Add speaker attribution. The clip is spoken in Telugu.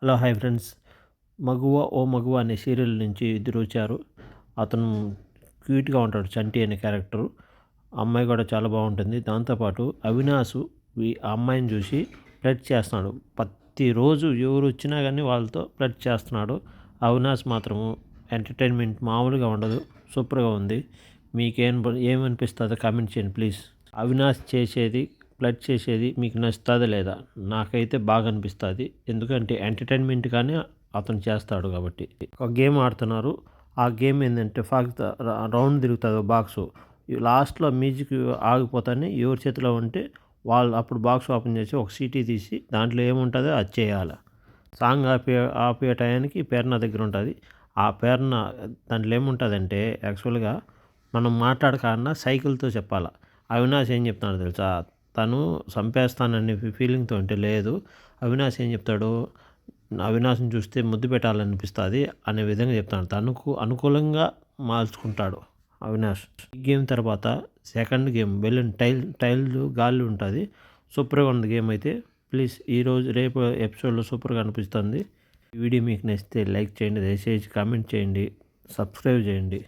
Speaker 1: Hello hi friends. 'Maguva O Maguva' అనే సీరియల్ నుంచి ఇద్దరు వచ్చారు. అతను క్యూట్‌గా ఉంటాడు, చంటి అనే క్యారెక్టరు. అమ్మాయి కూడా చాలా బాగుంటుంది. దాంతోపాటు అవినాష్ ఆ అమ్మాయిని చూసి ఫ్లర్ట్ చేస్తున్నాడు. ప్రతిరోజు ఎవరు వచ్చినా కానీ వాళ్ళతో ఫ్లర్ట్ చేస్తున్నాడు. అవినాష్ మాత్రము ఎంటర్టైన్మెంట్ మామూలుగా ఉండదు, సూపర్గా ఉంది. ఏమనిపిస్తుందో కామెంట్ చేయండి ప్లీజ్. అవినాష్ చేసేది, ఫ్లర్ట్ చేసేది మీకు నచ్చుతుందా లేదా? నాకైతే బాగా అనిపిస్తుంది. ఎందుకంటే ఎంటర్టైన్మెంట్ కానీ అతను చేస్తాడు కాబట్టి. ఒక గేమ్ ఆడుతున్నారు. ఆ గేమ్ ఏంటంటే రౌండ్ తిరుగుతుంది బాక్సు. లాస్ట్లో మ్యూజిక్ ఆగిపోతానే ఎవరి చేతిలో ఉంటే వాళ్ళు అప్పుడు బాక్స్ ఓపెన్ చేసి ఒక సీటీ తీసి దాంట్లో ఏముంటుందో అది చేయాలి. సాంగ్ ఆపే టయానికి పేర్న దగ్గర ఉంటుంది. ఆ పేర్న దాంట్లో ఏముంటుందంటే యాక్చువల్గా మనం మాట్లాడకన్నా సైకిల్తో చెప్పాలి. అవినాష్ ఏం చెప్తున్నాడు తెలుసా? తను చంపేస్తానని ఫీలింగ్తో ఉంటే లేదు. అవినాష్ ఏం చెప్తాడు? అవినాష్ని చూస్తే ముద్దు పెట్టాలనిపిస్తుంది అనే విధంగా చెప్తాడు. తనకు అనుకూలంగా మార్చుకుంటాడు అవినాష్. ఈ గేమ్ తర్వాత సెకండ్ గేమ్ బెలూన్ టైల్ గాలి ఉంటుంది. సూపర్గా ఉంది గేమ్ అయితే. ప్లీజ్ రేపు ఎపిసోడ్లో సూపర్గా అనిపిస్తుంది. ఈ వీడియో మీకు నచ్చితే లైక్ చేయండి, దయచేసి కామెంట్ చేయండి, సబ్స్క్రైబ్ చేయండి.